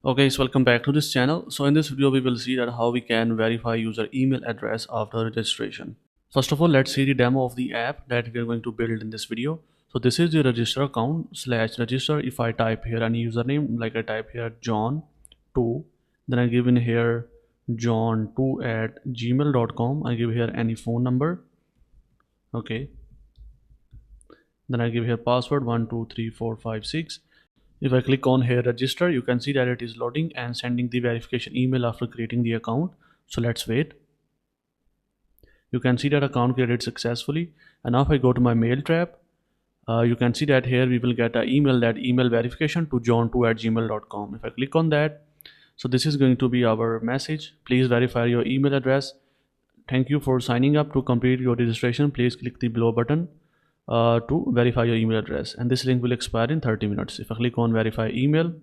Okay, so welcome back to this channel. So in this video we will see that how we can verify user email address after registration. First of all, let's see the demo of the app that we are going to build in this video. So this is the register account / register. If I type here any username, like I type here john2, then I give in here john2@gmail.com. I give here any phone number. Okay, then I give here password 123456. If I click on here register, you can see that it is loading and sending the verification email after creating the account. So let's wait. You can see that account created successfully. And now if I go to my Mailtrap, you can see that here we will get an email, that email verification to john2@gmail.com. If I click on that, so this is going to be our message. Please verify your email address. Thank you for signing up. To complete your registration, please click the below button to verify your email address, and this link will expire in 30 minutes. If I click on verify email,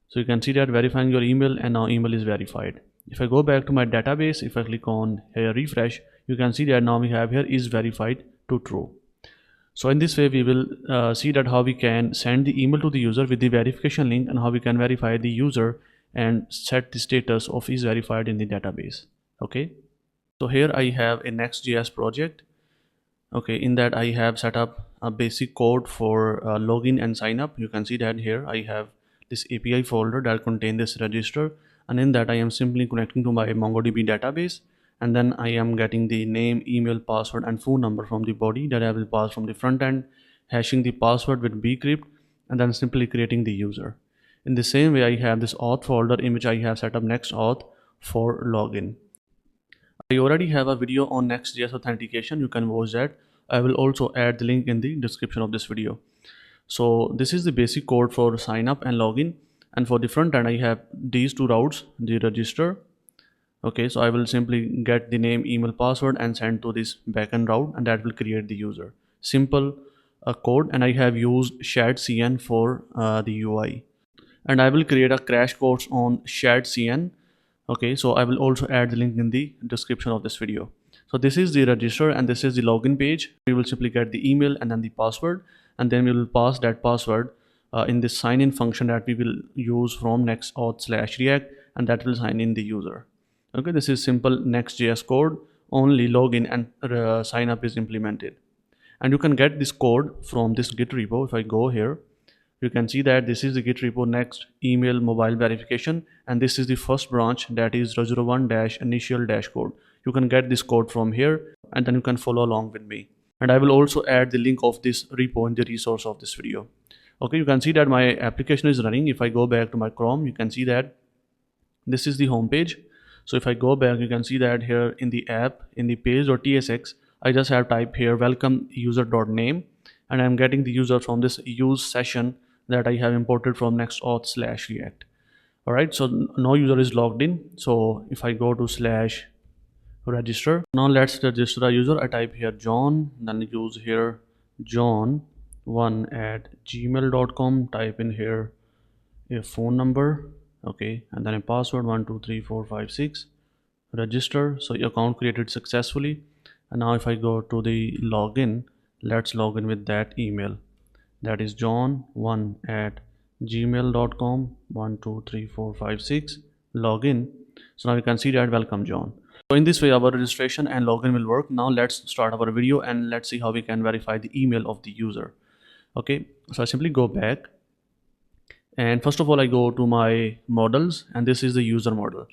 so you can see that verifying your email, and now email is verified. If I go back to my database, if I click on here refresh, you can see that now we have here is verified to true. So in this way we will see that how we can send the email to the user with the verification link, and how we can verify the user and set the status of is verified in the database. Okay, so here I have a Next.js project. Okay, in that I have set up a basic code for login and sign up. You can see that here I have this API folder that contains this register, and in that I am simply connecting to my MongoDB database, and then I am getting the name, email, password and phone number from the body that I will pass from the front end, hashing the password with bcrypt, and then simply creating the user. In the same way, I have this auth folder in which I have set up next auth for login. I already have a video on Next.js authentication. You can watch that. I will also add the link in the description of this video. So this is the basic code for sign up and login, and for the front end I have these two routes, the register. Okay, so I will simply get the name, email, password and send to this backend route, and that will create the user. Simple code, and I have used shared CN for the UI, and I will create a crash course on shared CN. Okay, so I will also add the link in the description of this video. So this is the register and this is the login page. We will simply get the email and then the password, and then we will pass that password in this sign in function that we will use from next auth / react, and that will sign in the user. Okay, this is simple Next.js code. Only login and sign up is implemented, and you can get this code from this Git repo. If I go here, you can see that this is the Git repo next email mobile verification, and this is the first branch, that is 001-initial code. You can get this code from here, and then you can follow along with me, and I will also add the link of this repo in the resource of this video. Okay, you can see that my application is running. If I go back to my Chrome, you can see that this is the home page. So if I go back, you can see that here in the app, in the page.tsx, I just have type here welcome user.name, and I'm getting the user from this use session that I have imported from next auth / react. All right, so no user is logged in. So if I go to /register, now let's register a user. I type here John, then use here john1@gmail.com, type in here a phone number, okay, and then a password 123456, register. So your account created successfully. And now if I go to the login, let's log in with that email, that is john1@gmail.com 123456, login. So now you can see that welcome John. So in this way our registration and login will work. Now let's start our video and let's see how we can verify the email of the user. Okay, so I simply go back, and first of all I go to my models, and this is the user model.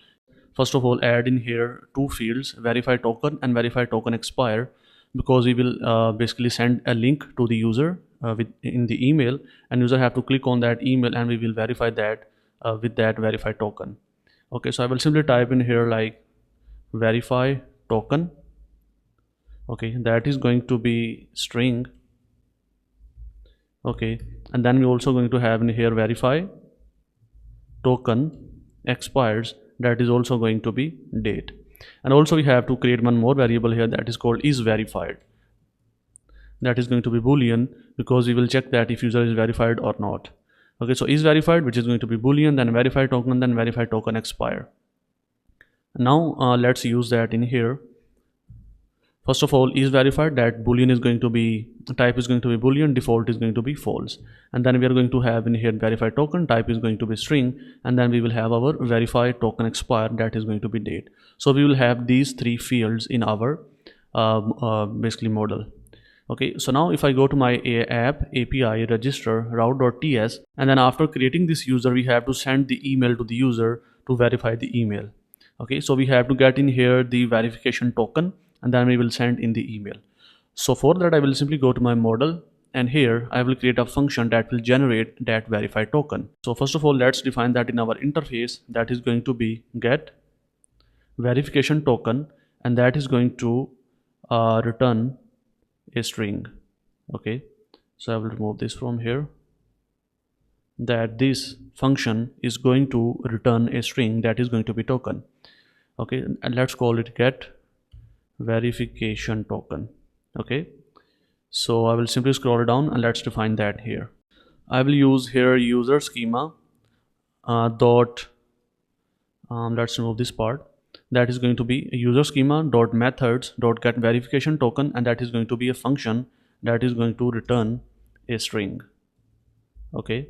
First of all, add in here two fields, verify token and verify token expire, because we will basically send a link to the user in the email, and user have to click on that email, and we will verify that with that verify token. Okay, so I will simply type in here like verify token. Okay, that is going to be string. Okay, and then we're also going to have in here verify token expires, that is also going to be date. And also we have to create one more variable here that is called is verified. That is going to be boolean, because we will check that if user is verified or not. Okay, so is verified, which is going to be boolean, then verify token, then verify token expire. Now let's use that in here. First of all, is verified, that boolean is going to be, type is going to be boolean, default is going to be false. And then we are going to have in here verified token, type is going to be string, and then we will have our verified token expire, that is going to be date. So we will have these three fields in our basically model. Okay, so now if I go to my app API register route.ts, and then after creating this user, we have to send the email to the user to verify the email. Okay, so we have to get in here the verification token, and then we will send in the email. So for that, I will simply go to my model, and here I will create a function that will generate that verified token. So first of all, let's define that in our interface, that is going to be get verification token, and that is going to return a string. Okay, so I will remove this from here, that this function is going to return a string that is going to be token. Okay, and let's call it get verification token. Okay, so I will simply scroll down and let's define that here. I will use here user schema dot let's remove this part. That is going to be a user schema dot methods dot get verification token, and that is going to be a function that is going to return a string. Okay,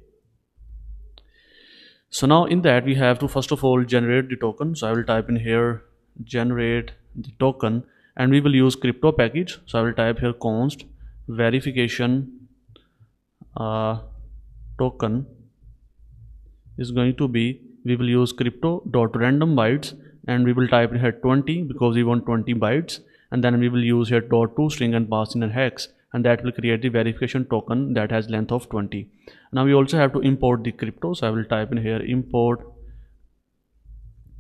so now in that we have to first of all generate the token. So I will type in here generate the token, and we will use crypto package. So I will type here const verification token is going to be, we will use crypto dot random bytes, and we will type in here 20 because we want 20 bytes, and then we will use here dot toString and pass in a hex, and that will create the verification token that has length of 20. Now we also have to import the crypto, so I will type in here import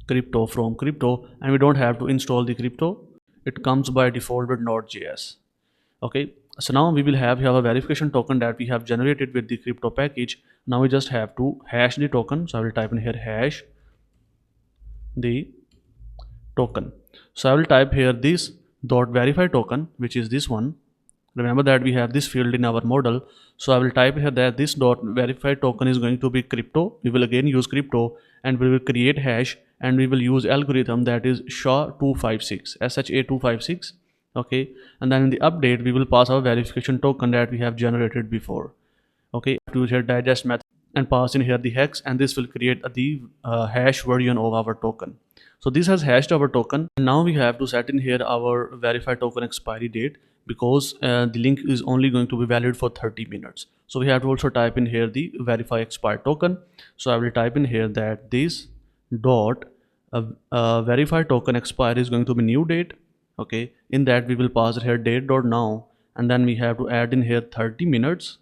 crypto from crypto, and we don't have to install the crypto, it comes by default with Node.js. Okay, so now we will have a verification token that we have generated with the crypto package. Now we just have to hash the token, so I will type in here hash the token. So I will type here this dot verify token, which is this one. Remember that we have this field in our model, so I will type here that this dot verify token is going to be crypto. We will again use crypto, and we will create hash, and we will use algorithm that is SHA-256 SHA-256. Okay, and then in the update we will pass our verification token that we have generated before. Okay, to here digest method and pass in here the hex, and this will create the hash version of our token. So this has hashed our token, and now we have to set in here our verified token expiry date, because the link is only going to be valid for 30 minutes. So we have to also type in here the verify expired token. So I will type in here that this dot verify token expire is going to be new date. Okay, in that we will pass it here date dot now, and then we have to add in here 30 minutes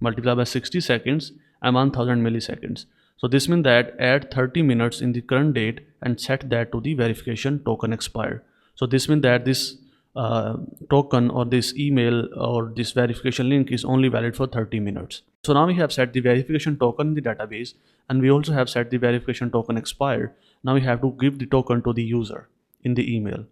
multiplied by 60 seconds and 1000 milliseconds. So this means that add 30 minutes in the current date and set that to the verification token expire. So this means that this token or this email or this verification link is only valid for 30 minutes. So now we have set the verification token in the database, and we also have set the verification token expired. Now we have to give the token to the user in the email.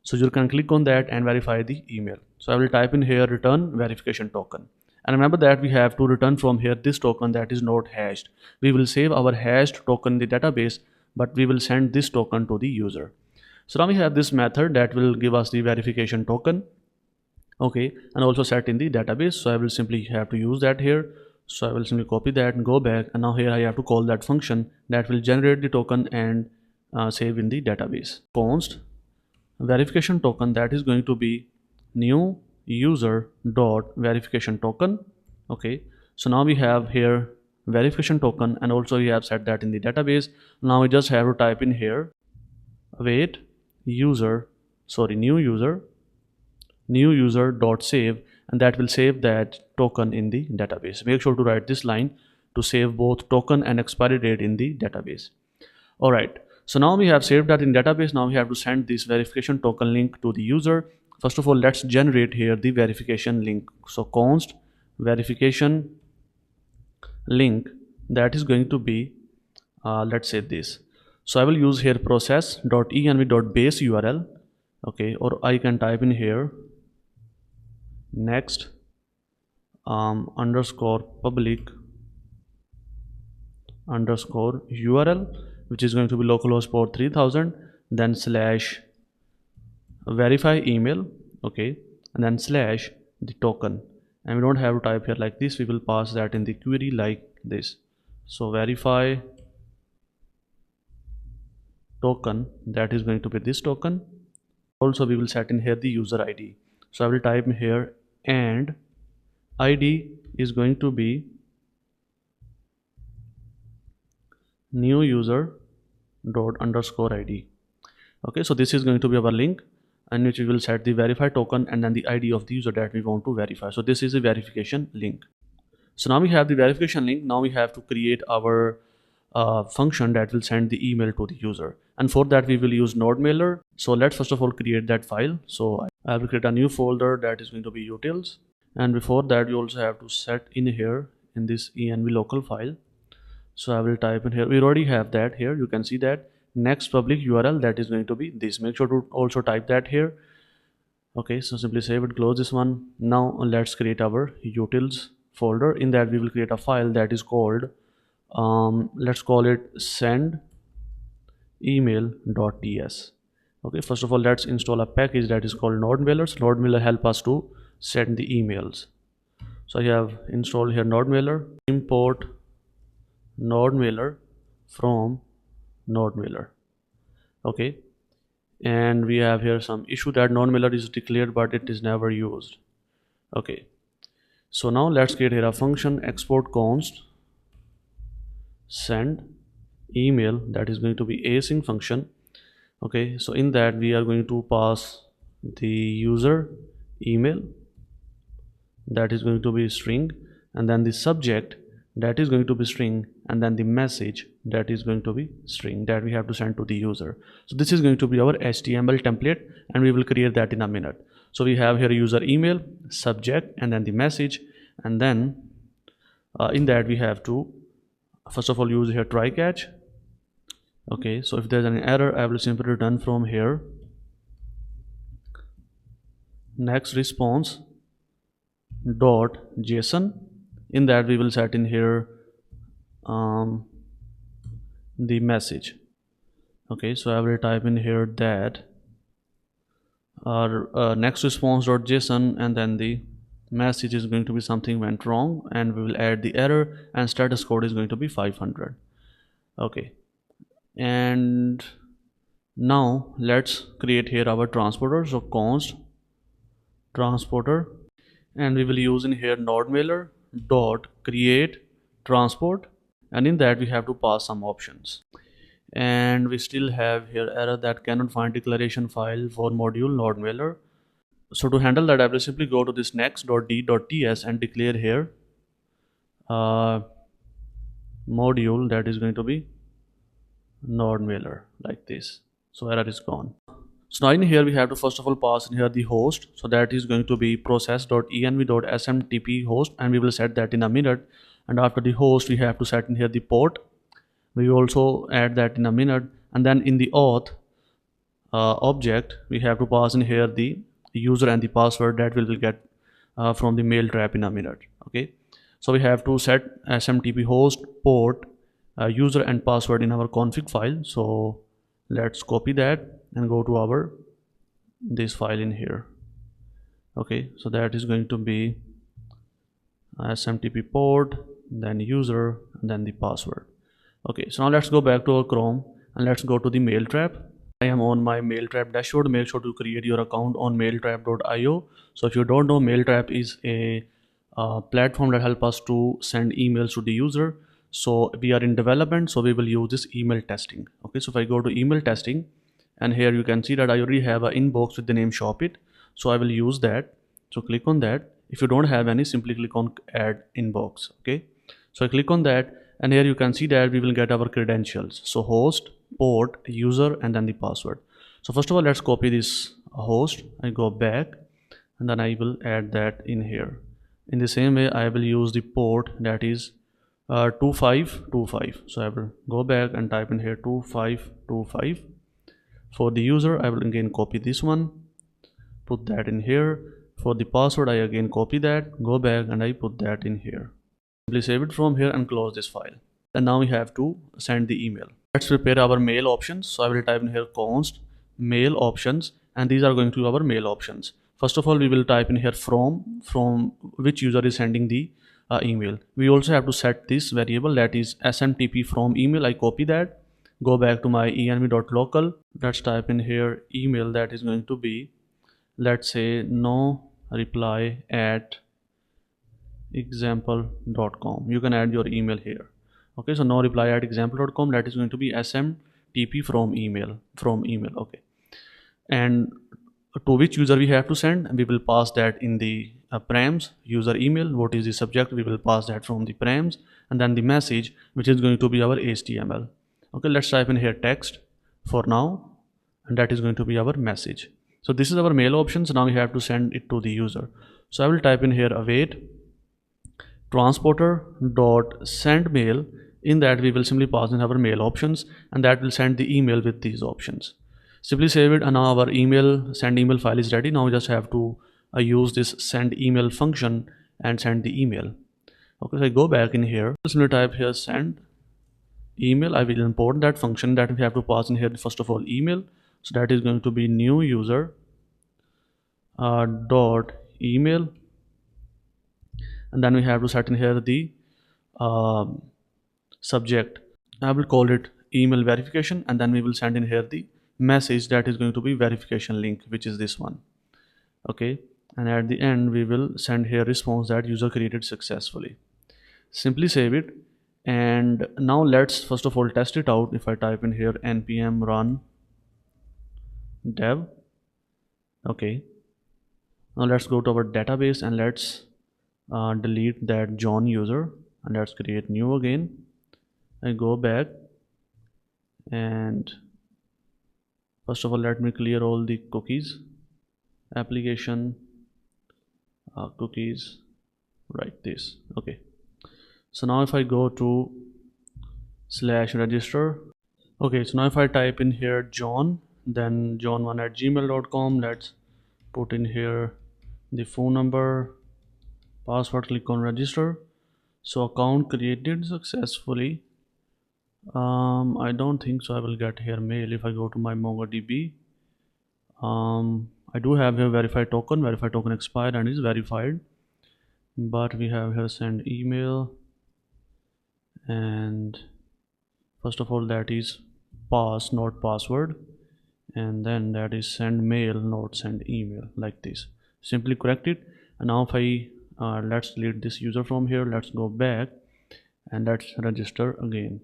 So you can click on that and verify the email. So I will type in here return verification token. And remember that we have to return from here this token that is not hashed. We will save our hashed token in the database, but we will send this token to the user. So now we have this method that will give us the verification token. Okay, and also set in the database. So I will simply have to use that here. So I will simply copy that and go back, and now here I have to call that function that will generate the token and save in the database. Const verification token, that is going to be new user dot verification token. Okay, so now we have here verification token, and also we have set that in the database. Now we just have to type in here await new user dot save, and that will save that token in the database. Make sure to write this line to save both token and expiry date in the database. All right, so now we have saved that in database. Now we have to send this verification token link to the user. First of all, let's generate here the verification link. So const verification link, that is going to be let's say this. So I will use here process.env.base URL. Okay, or I can type in here next underscore public underscore URL, which is going to be localhost port 3000, then slash verify email. okay, and then slash the token, and we don't have to type here like this, we will pass that in the query like this. So verify token, that is going to be this token. Also we will set in here the user ID, so I will type in here, and ID is going to be new user dot underscore ID. Okay, so this is going to be our link, and which we will set the verify token and then the ID of the user that we want to verify. So this is a verification link. So now we have the verification link. Now we have to create our function that will send the email to the user, and for that we will use node mailer. So let's first of all create that file. So I will create a new folder that is going to be utils, and before that we also have to set in here in this env local file. So I will type in here, we already have that here, you can see that next public URL, that is going to be this. Make sure to also type that here. Okay, so simply save it, close this one. Now let's create our utils folder. In that we will create a file that is called let's call it send email.ts. okay, first of all let's install a package that is called node mailers. Node mailer help us to send the emails. So I have installed here node mailer, import node mailer from node mailer. Okay, and we have here some issue that node mailer is declared but it is never used. Okay, so now let's create here a function export const send email, that is going to be async function. Okay, so in that we are going to pass the user email, that is going to be string, and then the subject, that is going to be string, and then the message, that is going to be string, that we have to send to the user. So this is going to be our HTML template, and we will create that in a minute. So we have here user email, subject, and then the message, and then in that we have to first of all use here try catch. Okay, so if there's an error I will simply return from here next response dot json. In that we will set in here the message. Okay, so I will type in here that our next response dot json, and then the message is going to be something went wrong, and we will add the error, and status code is going to be 500. Okay, and now let's create here our transporter. So const transporter, and we will use in here node mailer dot create transport, and in that we have to pass some options. And we still have here error that cannot find declaration file for module node mailer. So to handle that I will simply go to this next.d.ts and declare here module, that is going to be node mailer like this. So error is gone. So now in here we have to first of all pass in here the host, so that is going to be process.env.smtp host, and we will set that in a minute. And after the host we have to set in here the port, we will also add that in a minute. And then in the auth object we have to pass in here the user and the password that we will get from the Mailtrap in a minute. Okay, so we have to set smtp host, port, user and password in our config file. So let's copy that and go to our this file in here. Okay, so that is going to be smtp port, then user, and then the password. Okay, so now let's go back to our Chrome and let's go to the Mailtrap. I am on my Mailtrap dashboard. Make sure to create your account on mailtrap.io. So if you don't know, Mailtrap is a platform that helps us to send emails to the user. So we are in development, so we will use this email testing. Okay, so if I go to email testing, and here you can see that I already have an inbox with the name Shopit, so I will use that. So click on that. If you don't have any, simply click on add inbox. Okay, so I click on that, and here you can see that we will get our credentials. So host, port, user, and then the password. So first of all let's copy this host. I go back, and then I will add that in here. In the same way I will use the port, that is 2525. So I will go back and type in here 2525. For the user I will again copy this one, put that in here. For the password I again copy that, go back, and I put that in here. Simply save it from here and close this file. And now we have to send the email. Let's prepare our mail options. So I will type in here const mail options, and these are going to be our mail options. First of all, we will type in here from which user is sending the email. We also have to set this variable, that is smtp from email. I copy that, go back to my env.local. Let's type in here email, that is going to be, let's say, no reply at example.com. You can add your email here. Okay, so no reply at example.com, that is going to be smtp from email. Okay, and to which user we have to send, we will pass that in the params user email. What is the subject, we will pass that from the params, and then the message, which is going to be our html. Okay, let's type in here text for now, and that is going to be our message. So this is our mail options. Now we have to send it to the user. So I will type in here await transporter dot send mail. In that we will simply pass in our mail options, and that will send the email with these options. Simply save it, and now our send email file is ready. Now we just have to use this send email function and send the email. Okay, so I go back in here, simply type here send email. I will import that function that we have to pass in here. First of all, email, so that is going to be new user dot email, and then we have to set in here the subject. I will call it email verification, and then we will send in here the message, that is going to be verification link, which is this one. Okay, and at the end we will send here response that user created successfully. Simply save it, and now let's first of all test it out. If I type in here npm run dev. Okay, now let's go to our database, and let's delete that John user, and let's create new again. I go back, and first of all let me clear all the cookies, application cookies, right, this. Okay, so now if I go to /register. Okay, so now if I type in here John, then john1 at gmail.com, let's put in here the phone number, password, click on register. So account created successfully. I don't think so I will get here mail. If I go to my MongoDB, I do have here verified token expired and is verified, but we have here send email, and first of all that is pass, not password, and then that is send mail, not send email, like this. Simply correct it, and now if I let's delete this user from here. Let's go back and let's register again.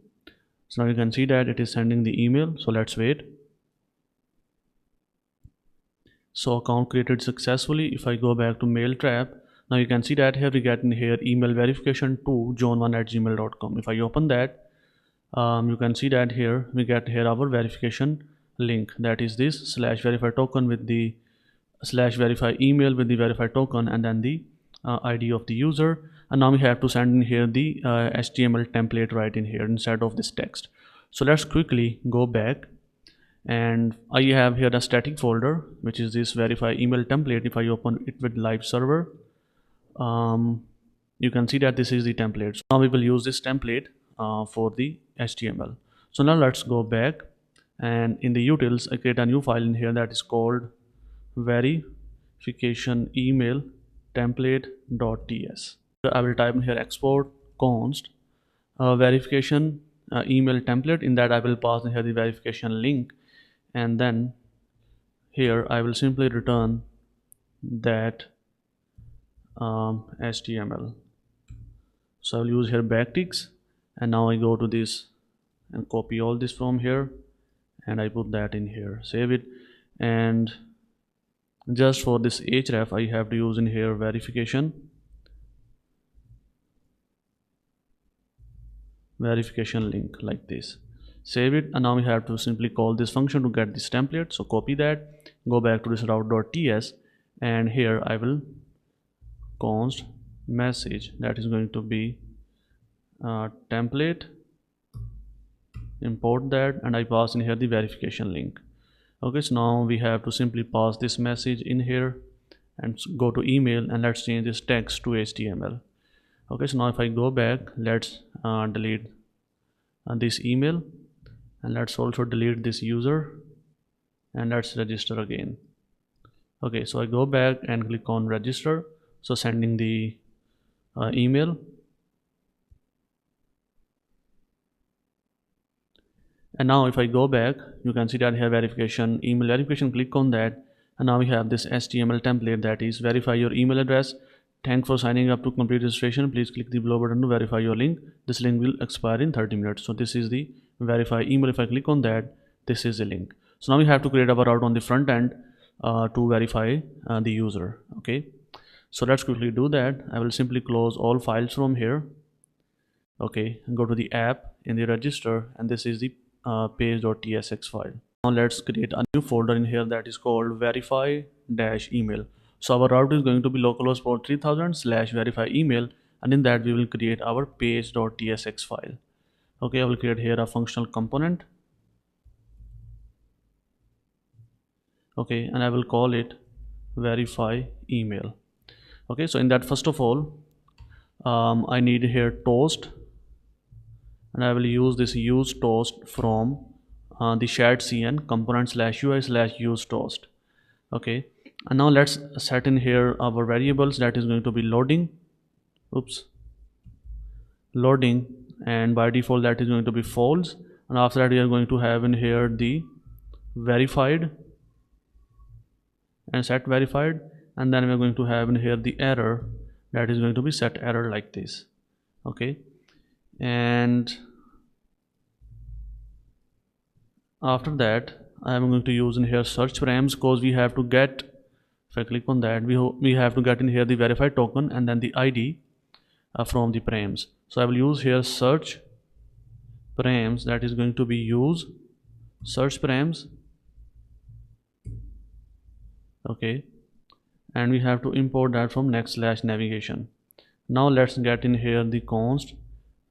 So now you can see that it is sending the email. So let's wait. So account created successfully. If I go back to Mailtrap, now you can see that here we get in here email verification to john1 at gmail.com. If I open that, you can see that here we get here our verification link, that is this /verify token with the /verify email with the verified token, and then the ID of the user. And now we have to send in here the HTML template right in here instead of this text. So let's quickly go back, and I have here a static folder which is this verify email template. If I open it with live server, you can see that this is the template. So now we will use this template for the HTML. So now let's go back, and in the utils I create a new file in here that is called verification email template.ts. I will type in here export const verification email template. In that I will pass in here the verification link, and then here I will simply return that HTML. So I will use here backticks, and now I go to this and copy all this from here, and I put that in here, save it. And just for this href I have to use in here verification link, like this, save it. And now we have to simply call this function to get this template. So copy that, go back to this route.ts, and here I will const message, that is going to be template, import that, and I pass in here the verification link. Okay, so now we have to simply pass this message in here and go to email, and let's change this text to HTML. Okay, so now if I go back, let's delete this email, and let's also delete this user, and let's register again. Okay, so I go back and click on register, so sending the email. And now if I go back, you can see that here verification, email verification, click on that, and now we have this HTML template that is verify your email address. Thanks for signing up to complete registration. Please click the below button to verify your link. This link will expire in 30 minutes. So this is the verify email. If I click on that, this is the link. So now we have to create our route on the front end to verify the user. Okay, so let's quickly do that. I will simply close all files from here. Okay, and go to the app in the register, and this is the page.tsx file. Now let's create a new folder in here that is called verify-email. So our route is going to be localhost port 3000/verify email, and in that we will create our page.tsx file. Okay, I will create here a functional component. Okay, and I will call it verify email. Okay, so in that, first of all, I need here toast, and I will use this use toast from the shared cn component/ui/use toast. Okay, and now let's set in here our variables that is going to be loading, loading, and by default that is going to be false, and after that we are going to have in here the verified and set verified, and then we are going to have in here the error that is going to be set error like this. Okay, and after that I am going to use in here search params, because we have to get, if I click on that, we have to get in here the verified token and then the ID from the params. So I will use here search params, that is going to be use search params. Okay, and we have to import that from next/navigation. Now let's get in here the const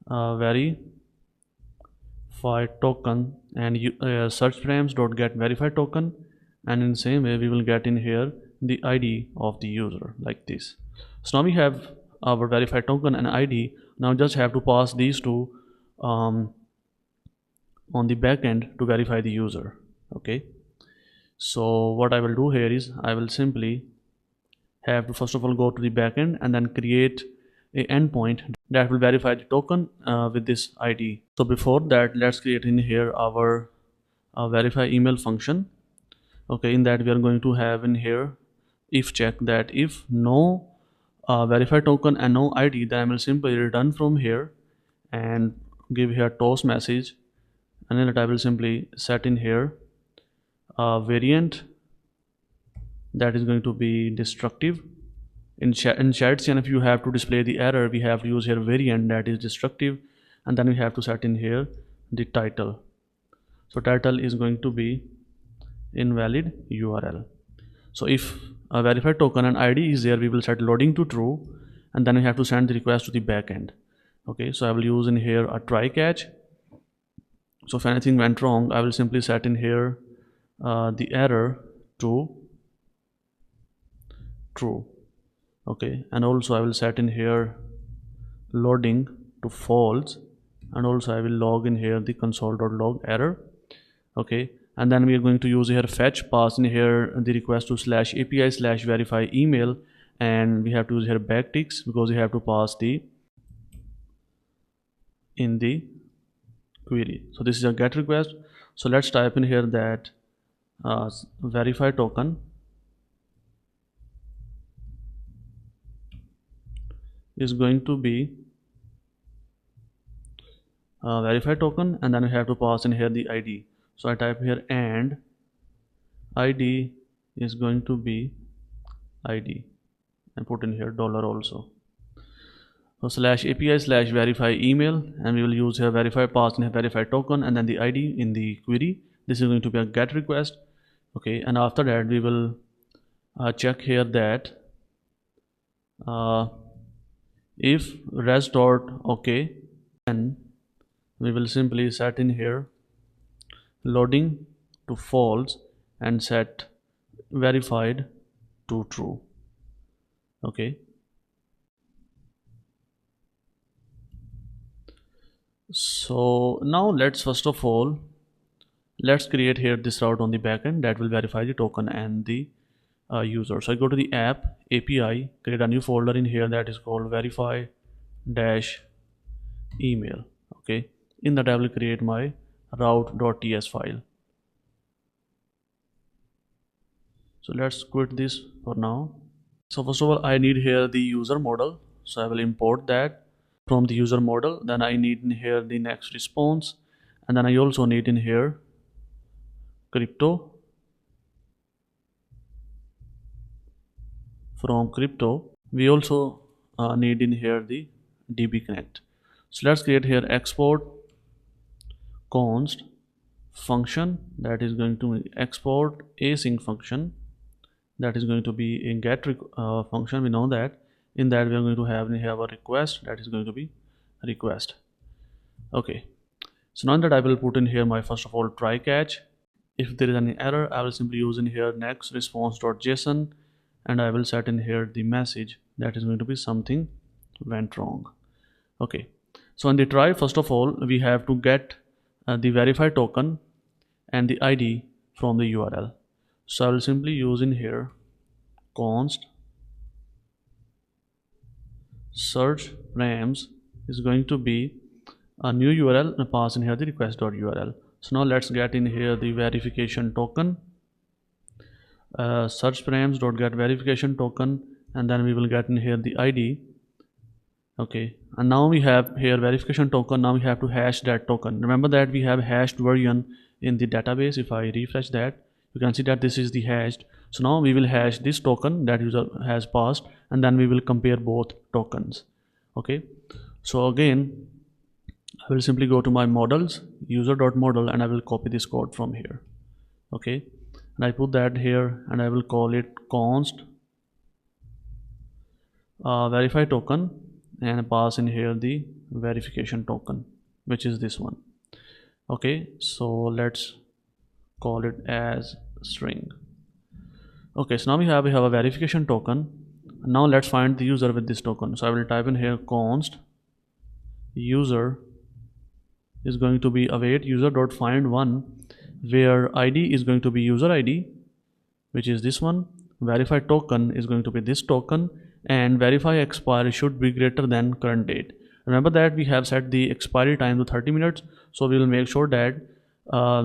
verify token and search params dot get verified token, and in the same way we will get in here the ID of the user like this. So now we have our verified token and ID. Now just have to pass these two on the backend to verify the user. Okay, so what I will do here is I will simply have to first of all go to the backend and then create a endpoint that will verify the token with this ID. So before that, let's create in here our verify email function. Okay, in that we are going to have in here if check, that if no verified token and no ID, then I will simply return from here and give here toast message, and then I will simply set in here variant that is going to be destructive. In shared cn, if you have to display the error, we have to use here variant that is destructive, and then we have to set in here the title. So title is going to be invalid URL. So if a verified token and ID is there, we will set loading to true, and then we have to send the request to the backend. Okay, so I will use in here a try catch. So if anything went wrong, I will simply set in here the error to true. Okay, and also I will set in here loading to false, and also I will log in here the console.log error. Okay, and then we are going to use here fetch, pass in here the request to /API/verify email, and we have to use here backticks because we have to pass the in the query. So this is a get request. So let's type in here that verify token is going to be verify token, and then we have to pass in here the ID. So I type here and ID is going to be ID, and put in here dollar also. So /API/verify email, and we will use here verify, pass in here verify token and then the ID in the query. This is going to be a get request. Okay, and after that we will check here that if res.okay, then we will simply set in here loading to false and set verified to true. Okay, so now let's first of all let's create here this route on the backend that will verify the token and the user. So I go to the app API, create a new folder in here that is called verify dash email. Okay, in that I will create my route.ts file. So let's quit this for now. So first of all, I need here the user model. So I will import that from the user model. Then I need in here the next response, and then I also need in here crypto. From crypto, we also need in here the DB connect. So let's create here export const function that is going to export async function that is going to be in get function. We know that in that we are going to have a request that is going to be request. Okay, so now that I will put in here my first of all try catch. If there is any error, I will simply use in here next response.json, and I will set in here the message that is going to be something went wrong. Okay, so on the try, first of all we have to get the verified token and the ID from the URL. So I will simply use in here const search params is going to be a new URL and pass in here the request.url. So now let's get in here the verification token, search params.get verification token, and then we will get in here the ID. Okay, and now we have here verification token. Now we have to hash that token. Remember that we have hashed version in the database. If I refresh that, you can see that this is the hashed. So now we will hash this token that user has passed, and then we will compare both tokens. Okay, so again I will simply go to my models, user.model, and I will copy this code from here. Okay, and I put that here, and I will call it const verify token, and pass in here the verification token, which is this one. Okay, so let's call it as string. Okay, so now we have a verification token. Now let's find the user with this token. So I will type in here const user is going to be await user.find1, where ID is going to be user ID, which is this one. Verified token is going to be this token, and verify expiry should be greater than current date. Remember that we have set the expiry time to 30 minutes, so we will make sure that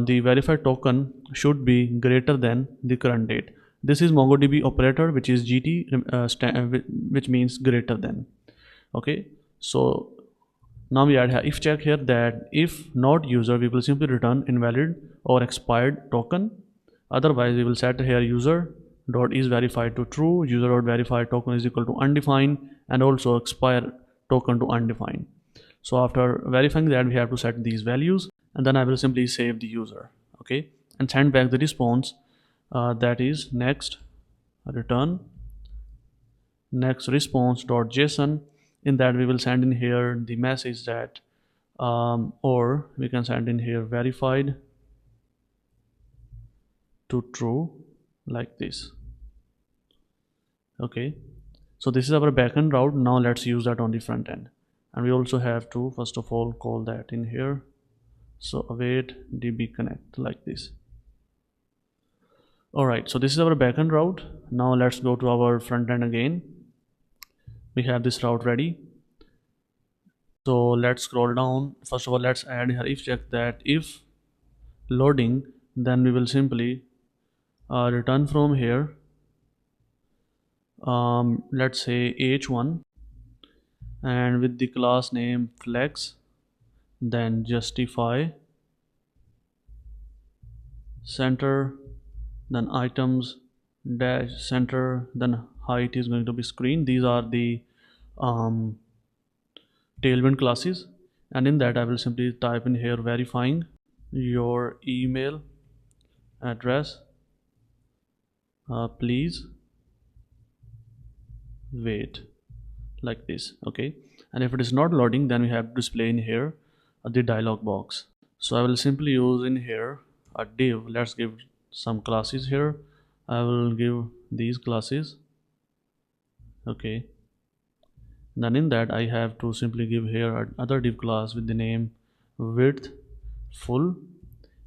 the verified token should be greater than the current date. This is MongoDB operator, which is GT, which means greater than. Okay, so now we add if check here that if not user, we will simply return invalid or expired token. Otherwise we will set here user dot is verified to true, user dot verified token is equal to undefined, and also expire token to undefined. So after verifying that, we have to set these values, and then I will simply save the user. Okay, and send back the response that is next return next response.json. In that we will send in here the message that or we can send in here verified to true, like this. Okay, so this is our backend route. Now let's use that on the front end, and we also have to first of all call that in here. So await db connect, like this. All right, so this is our backend route. Now let's go to our front end again. We have this route ready. So let's scroll down. First of all, let's add here if check that if loading, then we will simply return from here let's say h1, and with the class name flex, then justify center, then items dash center, then height is going to be screen. These are the tailwind classes, and in that I will simply type in here verifying your email address, please wait, like this. Okay, and if it is not loading, then we have to display in here the dialog box. So I will simply use in here a div. Let's give some classes here. I will give these classes. Okay, then in that I have to simply give here another div class with the name width full,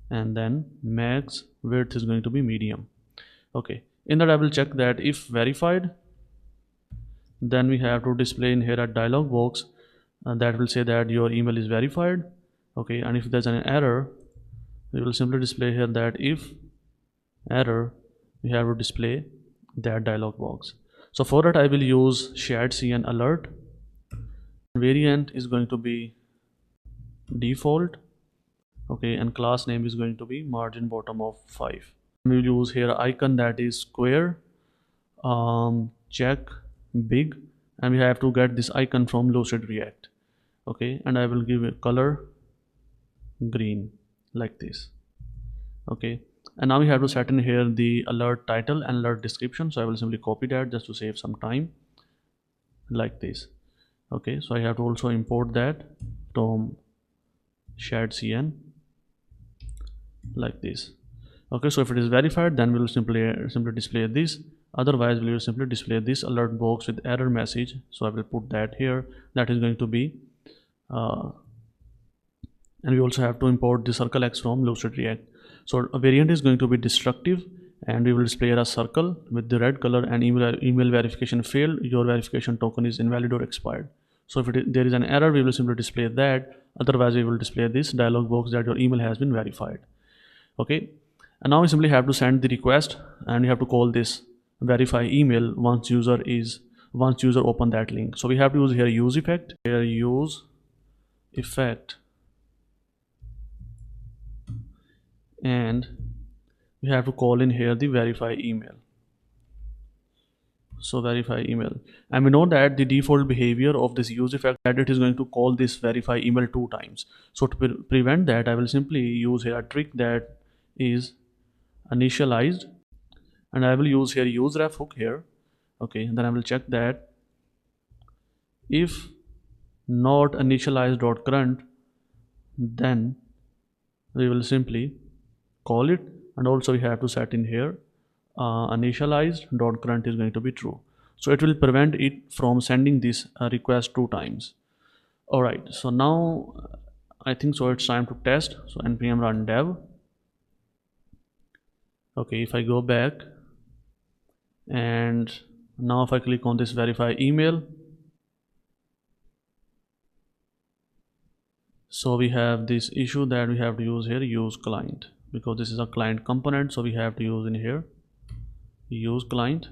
and then max width is going to be medium. Okay, In that I will check that if verified, then we have to display in here a dialog box that will say that your email is verified. Okay, and if there's an error, we will simply display here that if error, we have to display that dialog box. So for that I will use shared CN alert. Variant is going to be default. Okay, and class name is going to be margin bottom of 5. We will use here icon that is square, check big, and we have to get this icon from Lucid React. Okay, and I will give a color green like this. Okay, and now we have to set in here the alert title and alert description. So I will simply copy that just to save some time like this. Okay, so I have to also import that from shared CN like this. Okay, so if it is verified, then we will simply display this. Otherwise we will simply display this alert box with error message. So I will put that here. That is going to be and we also have to import the circle X from Lucid React. So a variant is going to be destructive, and we will display a circle with the red color, and email verification failed, your verification token is invalid or expired. So if there is an error, we will simply display that. Otherwise we will display this dialog box that your email has been verified. Okay, and now we simply have to send the request, and we have to call this verify email once user open that link. So we have to use here use effect, and we have to call in here the verify email. So verify email, and we know that the default behavior of this use effect that it is going to call this verify email 2 times. So to prevent that, I will simply use here a trick that is initialized, and I will use here use ref hook here. Okay, then I will check that if not initialize.current, then we will simply call it, and also we have to set in here initialized.current is going to be true. So it will prevent it from sending this request 2 times. Alright, so now I think so it's time to test. So npm run dev. Okay, if I go back, and now if I click on this verify email, so we have this issue that we have to use here use client, because this is a client component. So we have to use in here use client.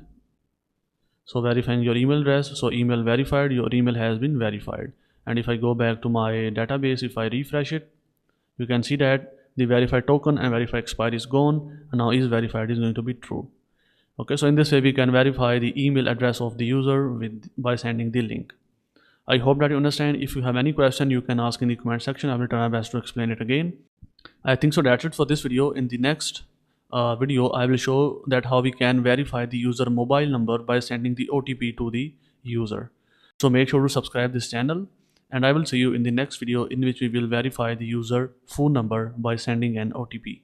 So verifying your email address, so email verified, your email has been verified. And if I go back to my database, if I refresh it, you can see that the verify token and verify expired is gone, and now is verified is going to be true. Okay, so in this way we can verify the email address of the user by sending the link. I hope that you understand. If you have any question, you can ask in the comment section. I will try my best to explain it again. I think so that's it for this video. In the next video, I will show that how we can verify the user mobile number by sending the OTP to the user. So make sure to subscribe this channel, and I will see you in the next video in which we will verify the user phone number by sending an OTP.